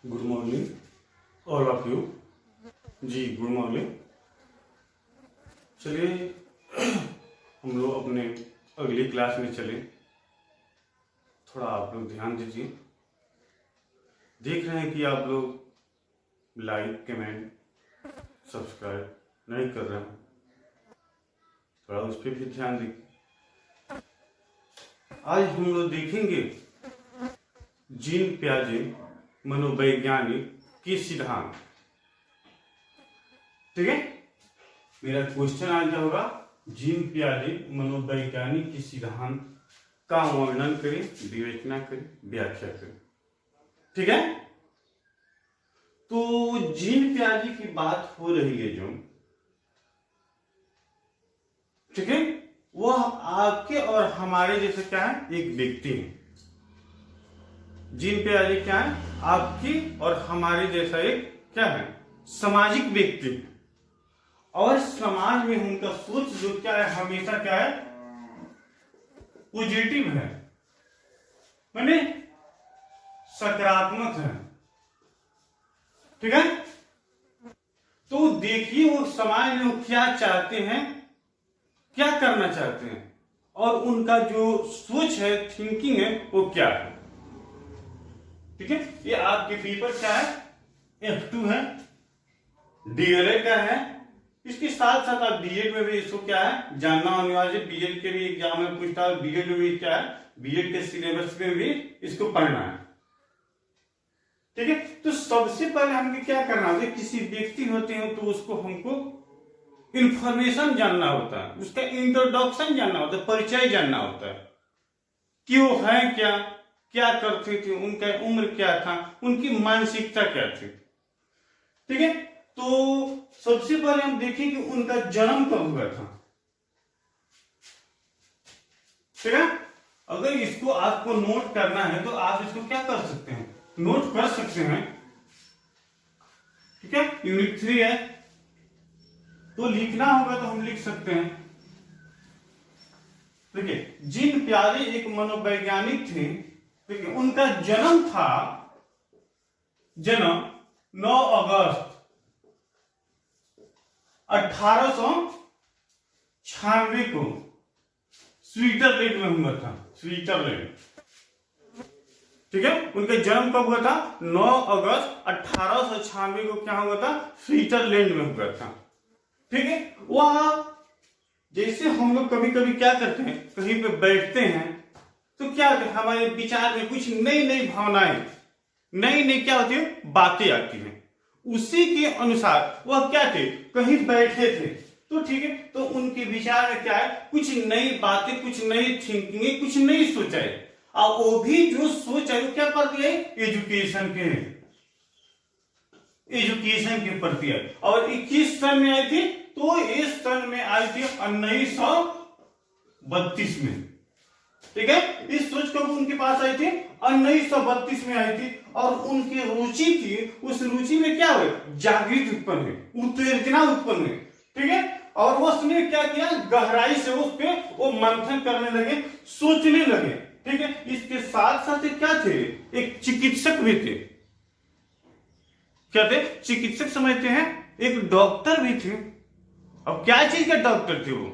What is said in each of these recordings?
Good morning all of you. जी good morning. चलिए हम लोग अपने अगली क्लास में चले। थोड़ा आप लोग ध्यान दीजिए। देख रहे हैं कि आप लोग लाइक कमेंट सब्सक्राइब नहीं कर रहे हैं, थोड़ा उस पर भी ध्यान दीजिए। आज हम लोग देखेंगे जीन पियाजे मनोवैज्ञानिक के सिद्धांत। ठीक है, मेरा क्वेश्चन आज क्या होगा? जीन पियाजे मनोवैज्ञानिक के सिद्धांत का वर्णन करें, विवेचना करें, व्याख्या करें। ठीक है, तो जीन पियाजे की बात हो रही है जो, ठीक है, वह आपके और हमारे जैसे क्या है, एक व्यक्ति है। जीन पियाजे क्या है? आपकी और हमारे जैसा एक क्या है, सामाजिक व्यक्ति। और समाज में उनका सोच जो क्या है, हमेशा क्या है, पॉजिटिव है, माने सकारात्मक है। ठीक है, तो देखिए वो समाज में वो क्या चाहते हैं, क्या करना चाहते हैं, और उनका जो सोच है, थिंकिंग है, वो क्या है। ठीक है, ये आपके पेपर क्या है, F2 है, डीएलएड का है। इसके साथ साथ आप बीएड में भी इसको क्या है जानना अनिवार्य। बीएड के भी एग्जाम में पूछता है, बीएड में भी क्या है, बीएड के सिलेबस में भी इसको पढ़ना है। ठीक है, तो सबसे पहले हमें क्या करना होता है, किसी व्यक्ति होते हैं तो उसको हमको इंफॉर्मेशन जानना होता है, उसका इंट्रोडक्शन जानना होता है, परिचय जानना होता है कि वो है क्या, क्या करते थे, उनका उम्र क्या था, उनकी मानसिकता क्या थी। ठीक है, तो सबसे पहले हम देखें कि उनका जन्म कब हुआ था। ठीक है, अगर इसको आपको नोट करना है तो आप इसको क्या कर सकते हैं, नोट कर सकते हैं। ठीक है, यूनिट 3 है तो लिखना होगा तो हम लिख सकते हैं। देखिए, जीन पियाजे एक मनोवैज्ञानिक थे। ठीक है, उनका जन्म था, जन्म 9 अगस्त 1896 को स्विट्जरलैंड में हुआ था, स्विट्जरलैंड। ठीक है, उनका जन्म कब हुआ था? 9 अगस्त 1896 को क्या हुआ था, स्विट्जरलैंड में हुआ था। ठीक है, वह जैसे हम लोग कभी कभी क्या करते हैं, कहीं पे बैठते हैं तो क्या होता है, हमारे विचार में कुछ नई नई भावनाएं, नई नई क्या होती है, बातें आती हैं। उसी के अनुसार वह क्या थे, कहीं बैठे थे तो ठीक है, तो उनके विचार में क्या है, कुछ नई बातें, कुछ नई थिंकिंग, कुछ नई सोचाई। और वो भी जो सोच है वो क्या प्रति है, एजुकेशन के प्रति है। और 21 सन में आई थी, तो इस सन में आई थी 1932 में। ठीक है, इस सोच कब उनके पास आई थी, 1932 में आई थी। और उनकी रुचि थी, उस रुचि में क्या हुए, जागृति उत्पन्न हुई, उत्तेजना उत्पन्न हुई। ठीक है, और वो उसने क्या किया, गहराई से उस पे वो मंथन करने लगे, सोचने लगे। ठीक है, इसके साथ साथ क्या थे, एक चिकित्सक भी थे। क्या थे, चिकित्सक समझते हैं, एक डॉक्टर भी थे। अब क्या चीज का डॉक्टर थे वो,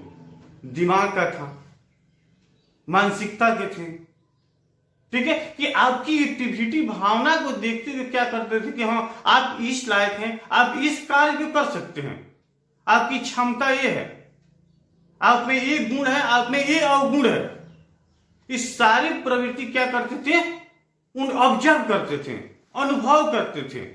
दिमाग का था, मानसिकता के थे। ठीक है, कि आपकी एक्टिविटी, भावना को देखते हुए क्या करते थे कि हाँ आप इस लायक हैं, आप इस कार्य को कर सकते हैं, आपकी क्षमता ये है, आप में ये गुण है, आप में ये अवगुण है। इस सारी प्रवृत्ति क्या करते थे, उन ऑब्जर्व करते थे, अनुभव करते थे।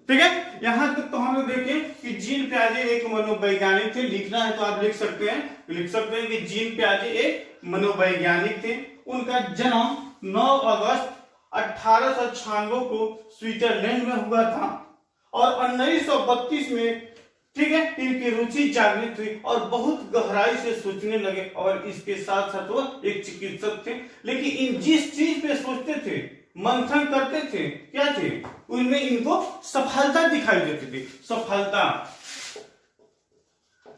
ठीक है, यहां तक तो हम लोग देखें कि जीन पियाजे एक मनोवैज्ञानिक थे। लिखना है तो आप लिख सकते हैं कि जीन पियाजे एक मनोवैज्ञानिक थे। उनका जन्म 9 अगस्त 1896 को स्विट्जरलैंड में हुआ था। और 1932 में, ठीक है, इनकी रुचि जागृत हुई और बहुत गहराई से सोचने लगे। और इसके साथ साथ वो एक चिकित्सक थे। लेकिन इन जिस चीज पे सोचते थे, मंथन करते थे, क्या थे, उनमें इनको सफलता दिखाई देती थी। सफलता,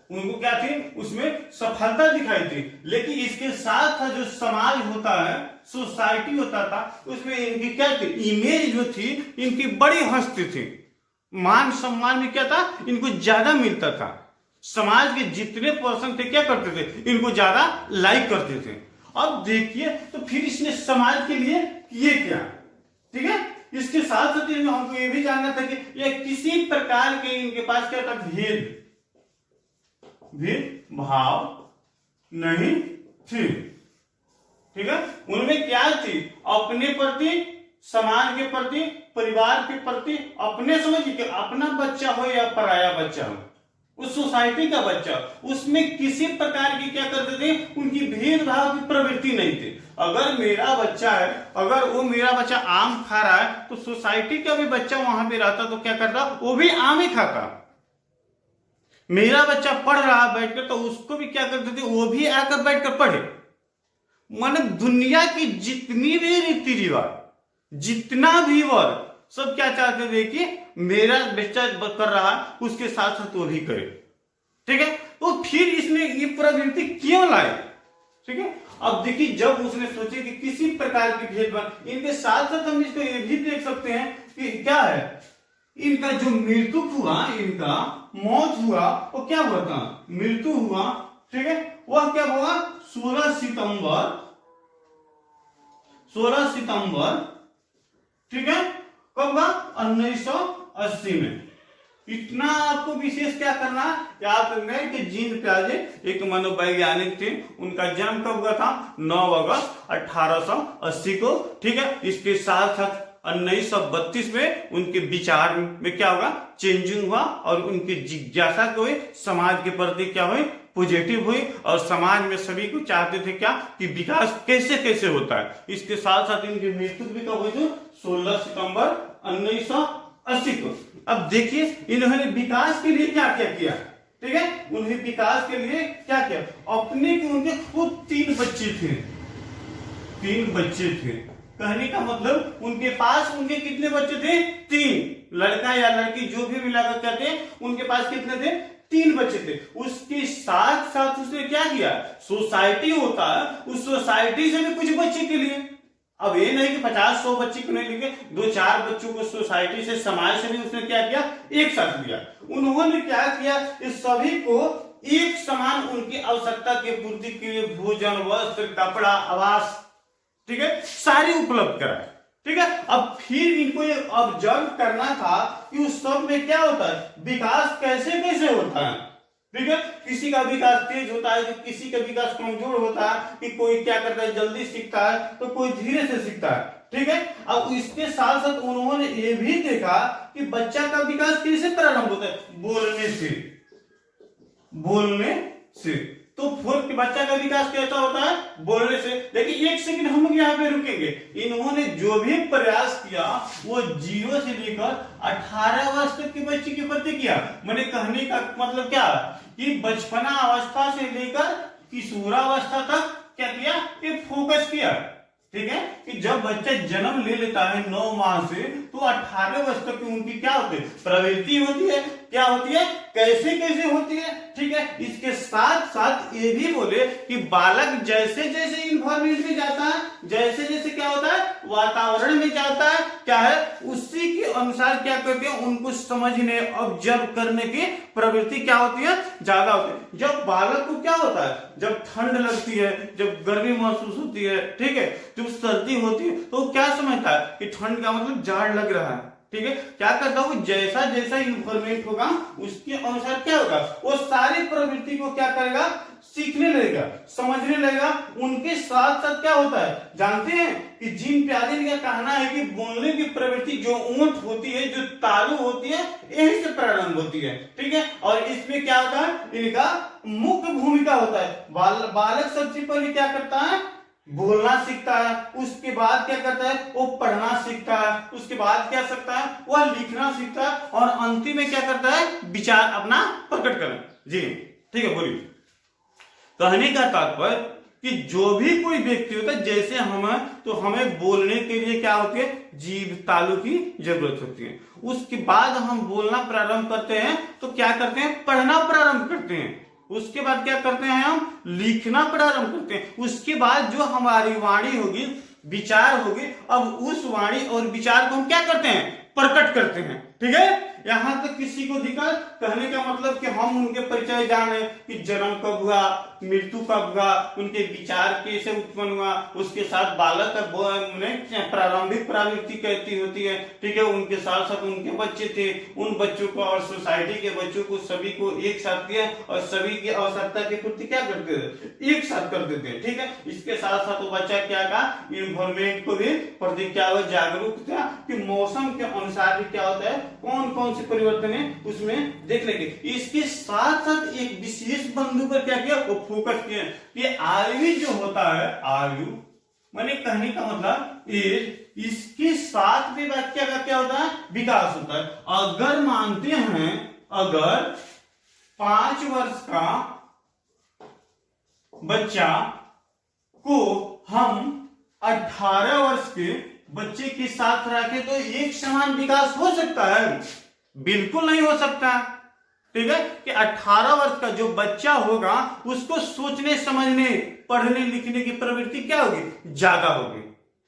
उनको क्या थी, उसमें सफलता दिखाई थी। लेकिन इसके साथ जो समाज होता है, सोसाइटी होता था, उसमें इनकी क्या थी, इमेज जो थी इनकी बड़ी हस्ती थी। मान सम्मान में क्या था, इनको ज्यादा मिलता था। समाज के जितने पर्सन थे क्या करते थे, इनको ज्यादा लाइक करते थे। अब देखिए तो फिर इसने समाज के लिए किए क्या, ठीक है। इसके साथ साथ हमको ये भी जानना था कि ये किसी प्रकार के इनके पास क्या था, भेद भाव नहीं थी, ठीक है। उनमें क्या थी, अपने प्रति, समाज के प्रति, परिवार के प्रति, अपने समझिए कि अपना बच्चा हो या पराया बच्चा हो, उस सोसाइटी का बच्चा, उसमें किसी प्रकार की क्या करते थे, उनकी भेदभाव की प्रवृत्ति नहीं थी। अगर मेरा बच्चा है, अगर वो मेरा बच्चा आम खा रहा है तो सोसाइटी का भी बच्चा वहां पे रहता तो क्या करता, वो भी आम ही खाता। मेरा बच्चा पढ़ रहा है बैठकर तो उसको भी क्या करते थे, वो भी आकर बैठकर पढ़े। माने दुनिया की जितनी भी रीति रिवाज, जितना भी वर्ग, सब क्या चाहते थे कि मेरा बच्चा कर रहा है उसके साथ साथ वो भी करे, ठीक है। तो फिर इसने ये प्रवृत्ति क्यों लाई, ठीक है। अब देखिए जब उसने सोचे कि किसी प्रकार की भेदभाव, इनके साथ साथ हम इसको ये भी देख सकते हैं कि क्या है, इनका जो मृत्यु हुआ, इनका मौत हुआ, वो क्या हुआ था, मृत्यु हुआ, ठीक है। वह क्या हुआ, 16 सितंबर, ठीक है, कब हुआ, 1980 में। इतना आपको विशेष क्या करना, याद रखना है कि जीन पियाजे एक मनोवैज्ञानिक थे। उनका जन्म कब हुआ था, 9 अगस्त 1880 को, ठीक है। इसके साथ साथ 1932 में उनके विचार में क्या होगा, चेंजिंग हुआ और उनकी जिज्ञासा को हुई, समाज के प्रति क्या हुई, पॉजिटिव हुई, और समाज में सभी को चाहते थे क्या कि विकास कैसे कैसे होता है। इसके साथ साथ इनकी मृत्यु भी कब हुई थी, 16 सितंबर 1980 को। अब देखिए इन्होंने विकास के लिए क्या क्या किया, ठीक है। उन्हें विकास के लिए क्या किया, अपने के उनके खुद 3 बच्चे थे, 3 बच्चे थे। कहने का मतलब उनके पास उनके कितने बच्चे थे, 3, लड़का या लड़की जो भी मिलाकर कहते हैं, उनके पास कितने थे, 3 बच्चे थे। उसके साथ साथ उसने क्या किया, सोसाइटी होता है, उस सोसाइटी से भी कुछ बच्चे के लिए, अब ये नहीं कि 50-100 बच्चे को नहीं लेके 2-4 बच्चों को सोसाइटी से, समाज से भी उसने क्या किया, एक साथ लिया। उन्होंने क्या किया, इस सभी को एक समान उनकी आवश्यकता के पूर्ति के लिए भोजन, वस्त्र, कपड़ा, आवास, ठीक है, सारी उपलब्ध कराए, ठीक है। अब फिर इनको ये ऑब्जर्व करना था कि उस सब में क्या होता है, विकास कैसे कैसे होता है, ठीक है। किसी का विकास तेज होता है, किसी का विकास कमजोर होता है, कि कोई क्या करता है जल्दी सीखता है तो कोई धीरे से सीखता है, ठीक है। अब इसके साथ साथ उन्होंने ये भी देखा कि बच्चा का विकास कैसे प्रारंभ होता है, बोलने से। तो फूल के बच्चा का विकास कैसा होता है, बोलने से। लेकिन एक सेकंड हम यहाँ पे रुकेंगे। इन्होंने जो भी प्रयास किया वो 0 से लेकर 18 वर्ष तक के बच्चे के प्रति किया। मैंने कहने का मतलब क्या कि बचपना अवस्था से लेकर किशोरावस्था तक क्या किया, ये फोकस किया, ठीक है। कि जब बच्चा जन्म ले लेता है 9 माह से, तो 18 वर्ष तक की उनकी क्या होती है, प्रवृत्ति होती है, क्या होती है, कैसे कैसे होती है, ठीक है। इसके साथ साथ ये भी बोले कि बालक जैसे जैसे इन्वायरमेंट में जाता है, जैसे जैसे क्या होता है, वातावरण में जाता है, क्या है, उसी के अनुसार क्या करते हैं, उनको समझने, ऑब्जर्व करने की प्रवृत्ति क्या होती है, ज्यादा होती है। जब बालक को क्या होता है, जब ठंड लगती है, जब गर्मी महसूस होती है, ठीक है, जब सर्दी होती है, तो क्या समझता है कि ठंड का मतलब जाड़ लग रहा है, ठीक है। क्या करता हूँ, जैसा जैसा इन्फॉर्मेट होगा उसके अनुसार क्या होगा, वो सारी प्रवृत्ति को क्या करेगा, सीखने लगेगा, समझने लगेगा। उनके साथ साथ क्या होता है, जानते हैं कि जीन पियाजे का कहना है कि बोलने की प्रवृत्ति जो ऊंट होती है, जो तालु होती है, यही से प्रारंभ होती है, ठीक है। और इसमें क्या होता है, इनका मुख्य भूमिका होता है। बालक सबसे पहले क्या करता है, बोलना सीखता है, उसके बाद क्या करता है, वो पढ़ना सीखता है, उसके बाद क्या सीखता है, वह लिखना सीखता है, और अंतिम में क्या करता है, विचार अपना प्रकट करना। जी ठीक है, बोलिए। कहने का तात्पर्य कि जो भी कोई व्यक्ति होता है, जैसे हम हैं, तो हमें बोलने के लिए क्या होती है, जीभ तालु की जरूरत होती है। उसके बाद हम बोलना प्रारंभ करते हैं तो क्या करते हैं, पढ़ना प्रारंभ करते हैं, उसके बाद क्या करते हैं, हम लिखना प्रारंभ करते हैं। उसके बाद जो हमारी वाणी होगी, विचार होगी, अब उस वाणी और विचार को हम क्या करते हैं, प्रकट करते हैं। ठीक है, यहां तक किसी को दिक्कत? कहने का मतलब कि हम उनके परिचय जाने कि जन्म कब हुआ, मृत्यु कब हुआ, उनके विचार कैसे उत्पन्न हुआ, उसके साथ बालक में प्रारंभिक प्रवृत्ति कैसी होती है। ठीक है, उनके साथ साथ उनके बच्चे थे, उन बच्चों को और सोसाइटी के बच्चों को सभी को एक साथ किया और सभी की आवश्यकता की पूर्ति क्या करते थे, एक साथ कर देते हैं। ठीक है, इसके साथ साथ वो बच्चा क्या का इन्वायरमेंट को भी प्रति क्या हुआ, जागरूक था कि मौसम के अनुसार भी क्या होता है, कौन कौन से परिवर्तन है उसमें देख लेंगे। इसके साथ साथ एक विशेष बिंदु पर क्या किया, वो फोकस किया कि आयु जो होता है, आयु माने कहने का मतलब एज, इसके साथ भी बच्चा का क्या होता है, विकास होता है। अगर मानते हैं, अगर 5 वर्ष का बच्चा को हम 18 वर्ष के बच्चे के साथ रखें तो एक समान विकास हो सकता है? बिल्कुल नहीं हो सकता। ठीक है, कि 18 वर्ष का जो बच्चा होगा उसको सोचने समझने पढ़ने लिखने की प्रवृत्ति क्या होगी, ज्यादा होगी।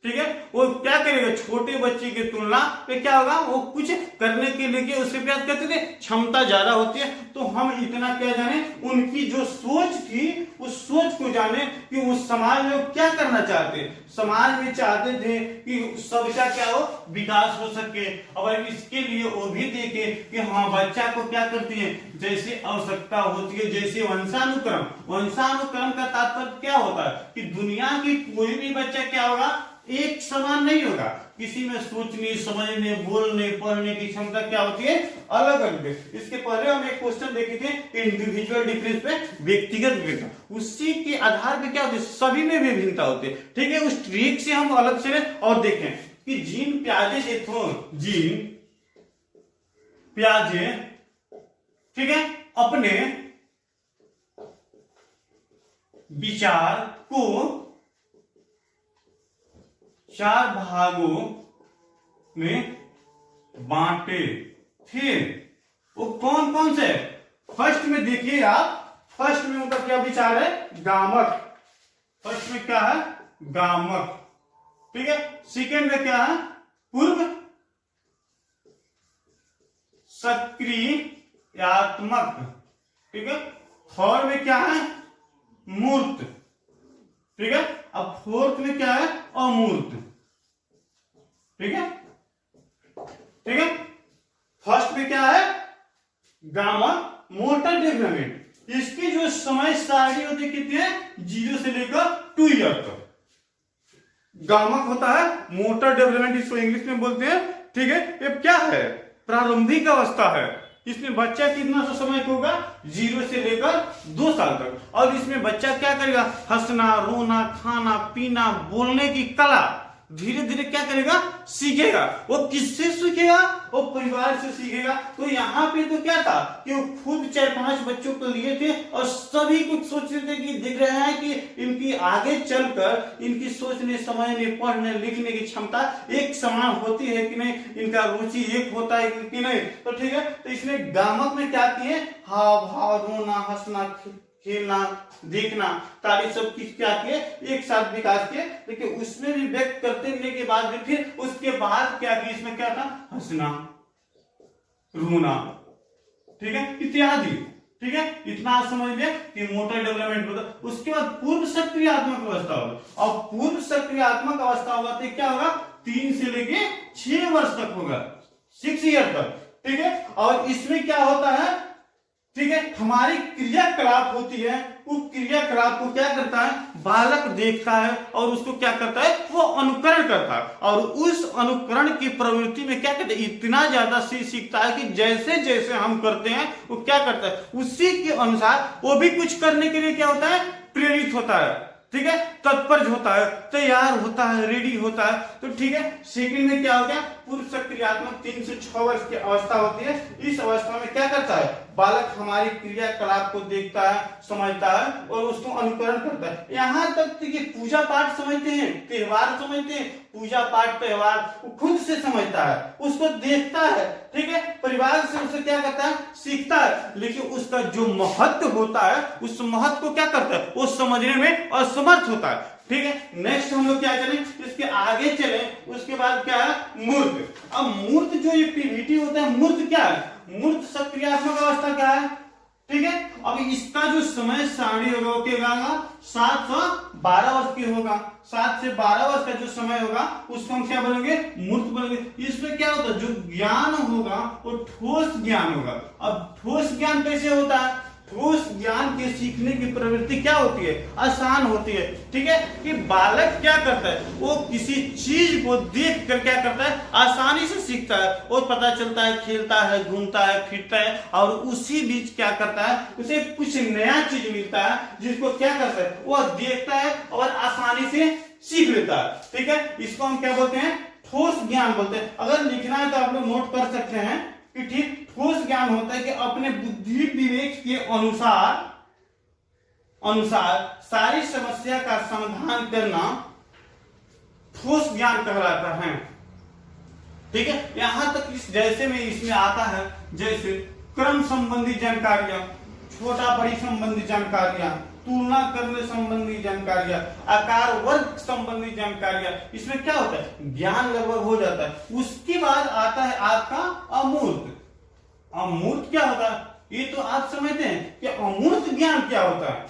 ठीक है, वो क्या करेगा, छोटे बच्चे की तुलना पे क्या होगा, वो कुछ करने के लिए उसके प्रयास करते थे, क्षमता ज्यादा होती है। तो हम इतना क्या जाने, उनकी जो सोच थी उस सोच को जाने कि उस समाज में क्या करना चाहते, समाज में चाहते थे कि सबका क्या हो, विकास हो सके। और इसके लिए वो भी देखे कि हाँ बच्चा को क्या करती है, जैसे आवश्यकता होती है, जैसे वंशानुक्रम। वंशानुक्रम का तात्पर्य क्या होता है कि दुनिया की कोई भी बच्चा क्या होगा, एक समान नहीं होगा। किसी में सोचने समझने बोलने पढ़ने की क्षमता क्या होती है, अलग अलग है। इसके पहले हम एक क्वेश्चन देखे थे इंडिविजुअल डिफरेंस पे, व्यक्तिगत विभिन्नता, उसी के आधार पे क्या होती है, सभी में विभिन्नता होती है। ठीक है, उस ट्रिक से हम अलग से और देखें कि जीन पियाजे जीन पियाजे ठीक है अपने विचार को 4 भागों में बांटे थे। वो कौन कौन से? फर्स्ट में देखिए आप, फर्स्ट में उनका क्या विचार है, गामक। फर्स्ट में क्या है, गामक। ठीक है, सेकेंड में क्या है, पूर्व सक्रियात्मक। ठीक है, थर्ड में क्या है, मूर्त। ठीक है, अब फोर्थ में क्या है, अमूर्त। ठीक है, ठीक है, फर्स्ट में क्या है, गामा मोटर डेवलपमेंट। इसकी जो समय सारणी होती है कितनी है, 0 से लेकर 2 ईयर तक। गामक होता है मोटर डेवलपमेंट, इसको इंग्लिश में बोलते हैं। ठीक है, ये क्या है, प्रारंभिक अवस्था है। इसमें बच्चा कितना सा समय होगा, 0 से लेकर 2 साल तक। और इसमें बच्चा क्या करेगा, हंसना रोना खाना पीना बोलने की कला धीरे धीरे क्या करेगा, सीखेगा। वो किससे सीखेगा, वो परिवार से सीखेगा। तो यहाँ पे तो क्या था कि वो खुद 4-5 बच्चों को लिए थे और सभी कुछ सोचते थे कि दिख रहे हैं कि इनकी आगे चलकर इनकी सोचने समझने पढ़ने लिखने की क्षमता एक समान होती है कि नहीं, इनका रुचि एक होता है कि नहीं। तो ठीक है, तो इसने गामक में क्या किए, हाव भाव रोना हंसना खेलना देखना तारीफ सब किस क्या किए, एक साथ विकास किए। लेकिन उसमें भी व्यक्त करते रहने के बाद भी फिर उसके बाद क्या किया, इसमें क्या था, हंसना रोना। ठीक है, इत्यादि। ठीक है, इतना समझ लिया कि मोटर डेवलपमेंट होता। उसके बाद पूर्व सक्रियात्मक अवस्था होगा। और पूर्व सक्रियात्मक अवस्था होगा तो क्या होगा, 3 से लेके 6 वर्ष तक होगा, 6 ईयर तक। ठीक है, और इसमें क्या होता है, ठीक है, हमारी क्रियाकलाप होती है। उस क्रियाकलाप को क्या करता है, बालक देखता है और उसको क्या करता है, वो अनुकरण करता है। और उस अनुकरण की प्रवृत्ति में क्या करता है, इतना ज्यादा सीखता है कि जैसे जैसे हम करते हैं वो क्या करता है, उसी के अनुसार वो भी कुछ करने के लिए क्या होता है, प्रेरित होता है। ठीक है, तत्पर होता है, तैयार होता है, रेडी होता है। तो ठीक है, सेकंड में क्या हो गया, पूर्व सक्रियात्मक 3 से 6 वर्ष की अवस्था होती है। इस अवस्था में क्या करता है, बालक हमारी क्रियाकलाप को देखता है, समझता है और उसको अनुकरण करता है। यहाँ तक कि पूजा पाठ समझते हैं, त्योहार समझते हैं, पूजा पाठ त्योहार वो खुद से समझता है, उसको देखता है, ठीक है, परिवार से उसे क्या करता है, सीखता है, लेकिन उसका जो महत्व होता है उस महत्व को क्या करता है, वो समझने में असमर्थ होता है। ठीक है, नेक्स्ट हम लोग क्या करें, इसके आगे चले, उसके बाद क्या है, मूर्त। अब मूर्त जो एक्टिविटी होता है, मूर्त क्या है, मूर्त सक्रियात्मक अवस्था क्या है, ठीक है। अब इसका जो समय सारणी होगा वो क्या होगा, 7 से 12 वर्ष की होगा। 7 से 12 वर्ष का जो समय होगा उसको हम क्या बोलेंगे, मूर्त बोलेंगे। इसमें क्या होता है, जो ज्ञान होगा वो ठोस ज्ञान होगा। अब ठोस ज्ञान कैसे होता है, ठोस ज्ञान के सीखने की प्रवृत्ति क्या होती है, आसान होती है। ठीक है, कि बालक क्या करता है, वो किसी चीज को देख कर क्या करता है, आसानी से सीखता है और पता चलता है, खेलता है, घूमता है, फिरता है और उसी बीच क्या करता है, उसे कुछ नया चीज मिलता है जिसको क्या करता है, वो देखता है और आसानी से सीख लेता है। ठीक है, इसको हम क्या बोलते हैं, ठोस ज्ञान बोलते हैं। अगर लिखना है तो आप लोग नोट कर सकते हैं कि ठीक ठोस ज्ञान होता है कि अपने बुद्धि विवेक के अनुसार सारी समस्या का समाधान करना ठोस ज्ञान कहलाता है। ठीक है, यहां तक इस जैसे में इसमें आता है, जैसे क्रम संबंधी जानकारियां, छोटा बड़ी संबंधी जानकारियां, तुलना करने संबंधी जानकारियां, आकार वर्ग संबंधी जानकारियां, इसमें क्या होता है, ज्ञान लगभग हो जाता है। उसके बाद आता है आपका अमूर्त। अमूर्त क्या होता है, ये तो आप समझते हैं कि अमूर्त ज्ञान क्या होता है।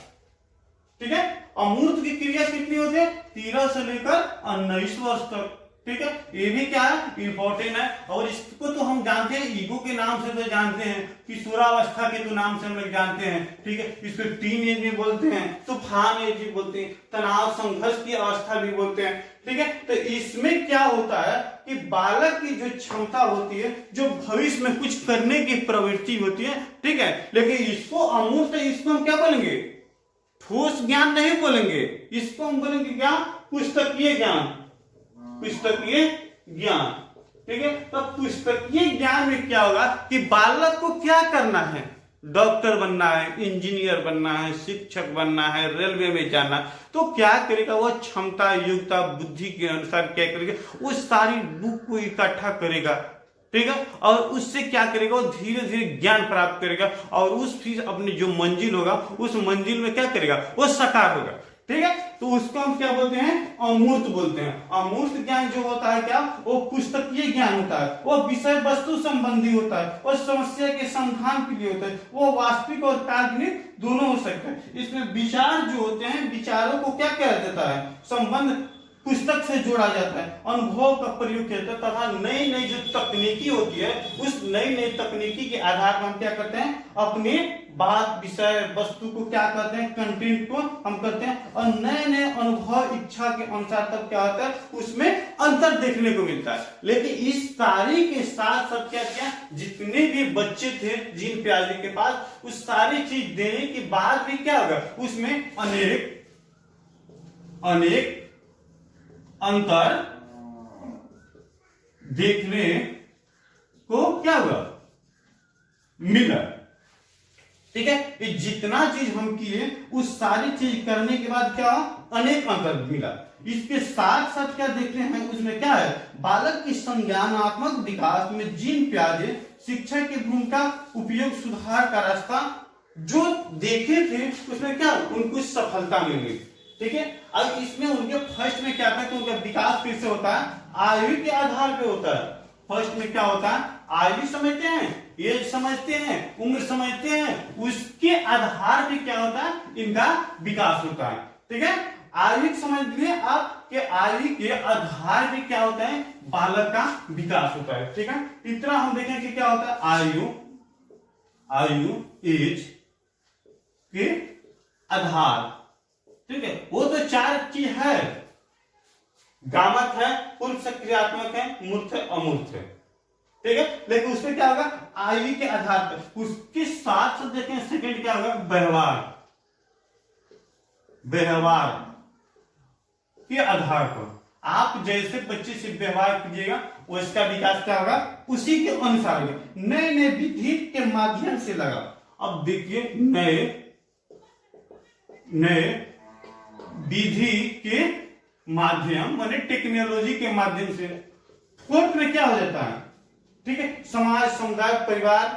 ठीक है, अमूर्त की क्रिया कितनी होती है, 13 से लेकर 19 वर्ष तक। ठीक है, ये भी क्या है, इंपॉर्टेंट है। और इसको तो हम जानते हैं, ईगो के नाम से तो जानते हैं, किशोरावस्था के तो नाम से हम लोग जानते हैं। ठीक है, इसको टीन एज भी बोलते हैं, तूफान एज भी बोलते हैं, तनाव संघर्ष की अवस्था भी बोलते हैं। ठीक है, तो इसमें क्या होता है कि बालक की जो क्षमता होती है, जो भविष्य में कुछ करने की प्रवृत्ति होती है, ठीक है, लेकिन इसको अमूर्त, इसको हम क्या बोलेंगे, ठोस ज्ञान नहीं बोलेंगे, इसको हम बोलेंगे क्या, पुस्तकीय ज्ञान, पुस्तकीय ज्ञान। ठीक है, तो पुस्तकीय ज्ञान में क्या होगा कि बालक को क्या करना है, डॉक्टर बनना है, इंजीनियर बनना है, शिक्षक बनना है, रेलवे में जाना, तो क्या करेगा, वो क्षमता योग्यता बुद्धि के अनुसार क्या करेगा, वो सारी बुक को इकट्ठा करेगा। ठीक है, और उससे क्या करेगा, वो धीरे धीरे ज्ञान प्राप्त करेगा और उस फिर अपनी जो मंजिल होगा उस मंजिल में क्या करेगा, वो साकार होगा। ठीक है, तो उसको हम क्या बोलते हैं, अमूर्त बोलते हैं। अमूर्त ज्ञान जो होता है क्या, वो पुस्तकीय ज्ञान होता है, वो विषय वस्तु संबंधी होता है, वो समस्या के समाधान के लिए होता है, वो वास्तविक और काल्पनिक दोनों हो सकते हैं। इसमें विचार जो होते हैं, विचारों को क्या किया जाता है, संबंध पुस्तक से जोड़ा जाता है, अनुभव का प्रयोग किया जाता है, तथा नई नई जो तकनीकी होती है उस नई नई तकनीकी के आधार पर हम क्या करते हैं, अपने बात विषय वस्तु को क्या करते हैं, कंटेंट को हम करते हैं और नए नए अनुभव इच्छा के अनुसार तब क्या होता है, उसमें अंतर देखने को मिलता है। लेकिन इस सारी के साथ सब क्या किया, जितने भी बच्चे थे जिन प्याजे के पास, उस सारी चीज देने के बाद भी क्या होगा, उसमें अनेक अंतर देखने को क्या हुआ, मिला। ठीक है, ये जितना चीज हम किए उस सारी चीज करने के बाद क्या, अनेक अंतर मिला। इसके साथ साथ क्या देखते हैं, उसमें क्या है, बालक की संज्ञानात्मक विकास में जीन पियाजे शिक्षा की भूमिका उपयोग सुधार का रास्ता जो देखे थे उसमें क्या उनको सफलता मिली। ठीक है, अब इसमें उनके फर्स्ट में क्या था कि उनका विकास कैसे होता है, आयु के आधार पे होता है। फर्स्ट में क्या होता है, आयु समझते हैं, एज समझते हैं, उम्र समझते हैं, उसके आधार पे क्या होता है, इनका विकास होता है। ठीक है, आयु समझ लिए आप कि आयु के आधार पे क्या होता है, बालक का विकास होता है। ठीक है, इतना हम देखें कि क्या होता है, आयु एज के आधार। ठीक है, वो तो 4 चीज है, गामक है, पूर्व सक्रियात्मक है, मूर्त है, अमूर्त है। ठीक है, लेकिन उसमें क्या होगा, आयु के आधार पर। उसके साथ देखें सेकंड क्या होगा, व्यवहार के आधार पर। आप जैसे बच्चे से व्यवहार कीजिएगा उसका विकास क्या होगा, उसी के अनुसार होगा। नए नए विधि के माध्यम से लगा। अब देखिए नए नए विधि के माध्यम माने टेक्नोलॉजी के माध्यम से। फोर्थ में क्या हो जाता है, ठीक है, समाज समुदाय परिवार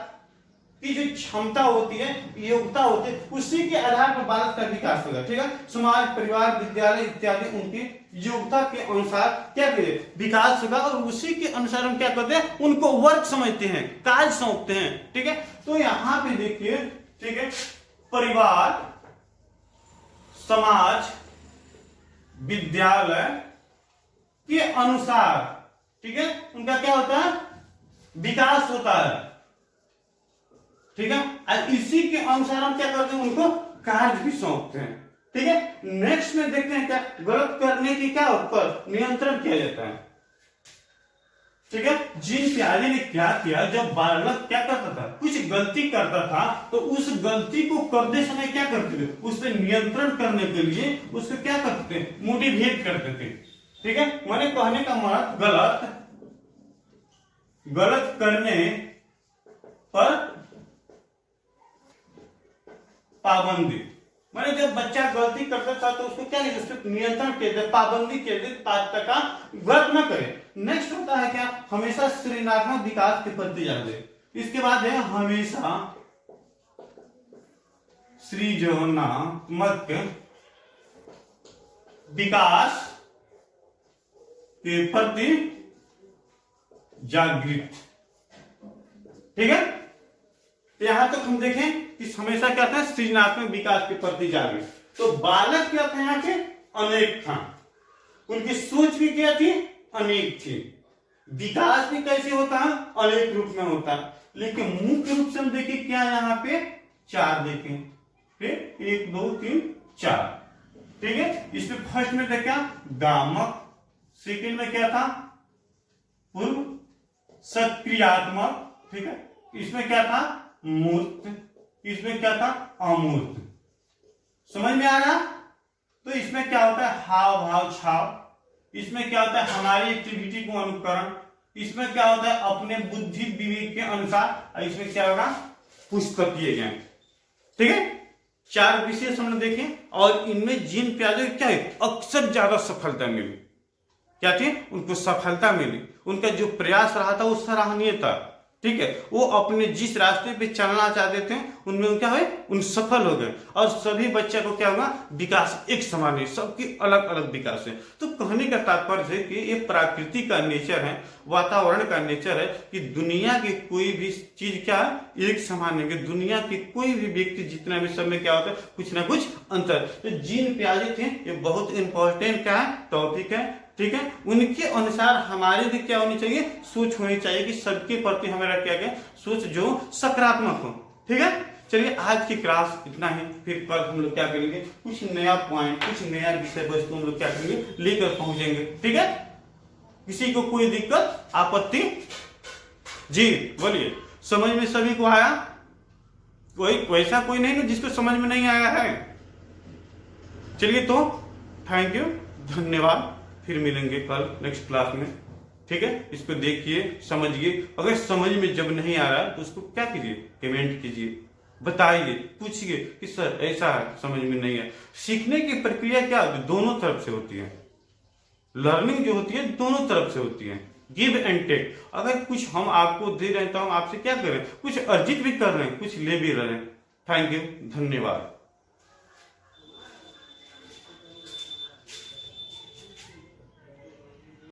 की जो क्षमता होती है, योग्यता होती है, उसी के आधार पर बालक का विकास होगा। ठीक है, समाज परिवार विद्यालय इत्यादि उनकी योग्यता के अनुसार क्या करें, विकास होगा और उसी के अनुसार हम क्या करते हैं, उनको वर्क समझते हैं, कार्य सौंपते हैं। ठीक है, तो यहां पे देखिए, ठीक है, परिवार समाज विद्यालय के अनुसार, ठीक है, उनका क्या होता है, विकास होता है। ठीक है, और इसी के अनुसार हम क्या करते हैं, उनको कार्य भी सौंपते हैं। ठीक है, नेक्स्ट में देखते हैं क्या गलत करने की क्या पर नियंत्रण किया जाता है। ठीक है, जीन प्याजे ने क्या किया, जब बालक क्या करता था, कुछ गलती करता था तो उस गलती को करते समय क्या करते थे, उस पर नियंत्रण करने के लिए उसको क्या करते थे, मोटिवेट करते थे। ठीक है, मैंने कहने का मतलब गलत करने पर पाबंदी, मैंने जब बच्चा गलती करता था तो उसको क्या नहीं, उसको नियंत्रण के दे, पाबंदी के दे, ताकि का गलत न करे। नेक्स्ट होता है क्या, हमेशा सृजनात्मक विकास के प्रति जागरूक। इसके बाद है हमेशा सृजनात्मक विकास के प्रति जागृत। ठीक है, यहां तक हम देखें कि हमेशा क्या था, सृजनात्मक विकास के प्रति जागृत। तो बालक क्या था, यहाँ के अनेक था, उनकी सोच भी क्या थी, अनेक थी, विकास भी कैसे होता है, अनेक रूप में होता है। लेकिन मुख्य रूप से हम देखिए क्या यहाँ पे 4 देखें, ठीक, 1 2 3 4। ठीक है, इसमें फर्स्ट में देखा गामक, सेकेंड में क्या था, पूर्व सक्रियात्मक। ठीक है, इसमें क्या था, मूर्त, इसमें क्या था, अमूर्त। समझ में आ रहा, तो इसमें क्या होता है, हाव भाव छाव, इसमें क्या होता है, हमारी एक्टिविटी को अनुकरण, इसमें क्या होता है, अपने बुद्धि विवेक के अनुसार, और इसमें क्या होगा, पुष्पकीय ज्ञान। ठीक है, 4 विशेष हमने देखे और इनमें जीन प्याजे क्या है, अक्सर ज्यादा सफलता मिली। क्या थी, उनको सफलता मिली, उनका जो प्रयास रहा था वो सराहनीय था। ठीक है, वो अपने जिस रास्ते पे चलना चाहते थे उनमें क्या है, उन सफल हो गए। और सभी बच्चे को क्या होगा, विकास एक समान है, सबकी अलग अलग विकास है। तो कहने का तात्पर्य है कि ये प्रकृति का नेचर है, वातावरण का नेचर है कि दुनिया की कोई भी चीज क्या है, एक समान है। दुनिया की कोई भी व्यक्ति जितना भी, सब में क्या होता है, कुछ ना कुछ अंतर। तो जीन प्याजे थे, ये बहुत इंपॉर्टेंट क्या है, टॉपिक है। ठीक है, उनके अनुसार हमारी भी क्या होनी चाहिए, सोच होनी चाहिए कि सबके प्रति हमारा क्या क्या सोच जो सकारात्मक हो। ठीक है, चलिए आज की क्लास इतना ही, फिर कल हम लोग क्या करेंगे, कुछ नया पॉइंट, कुछ नया विषय वस्तु हम लोग क्या करेंगे, लेकर पहुंचेंगे। ठीक है, किसी को कोई दिक्कत आपत्ति, जी बोलिए, समझ में सभी को आया, कोई वैसा कोई नहीं ना जिसको समझ में नहीं आया है। चलिए तो थैंक यू, धन्यवाद, फिर मिलेंगे कल नेक्स्ट क्लास में। ठीक है, इसको देखिए, समझिए, अगर समझ में जब नहीं आ रहा तो उसको क्या कीजिए, कमेंट कीजिए, बताइए, पूछिए कि सर ऐसा है, समझ में नहीं है। सीखने की प्रक्रिया क्या होती है, दोनों तरफ से होती है। लर्निंग जो होती है दोनों तरफ से होती है, गिव एंड टेक। अगर कुछ हम आपको दे रहे हैं तो हम आपसे क्या करें, कुछ अर्जित भी कर रहे हैं, कुछ ले भी रहे हैं। थैंक यू, धन्यवाद।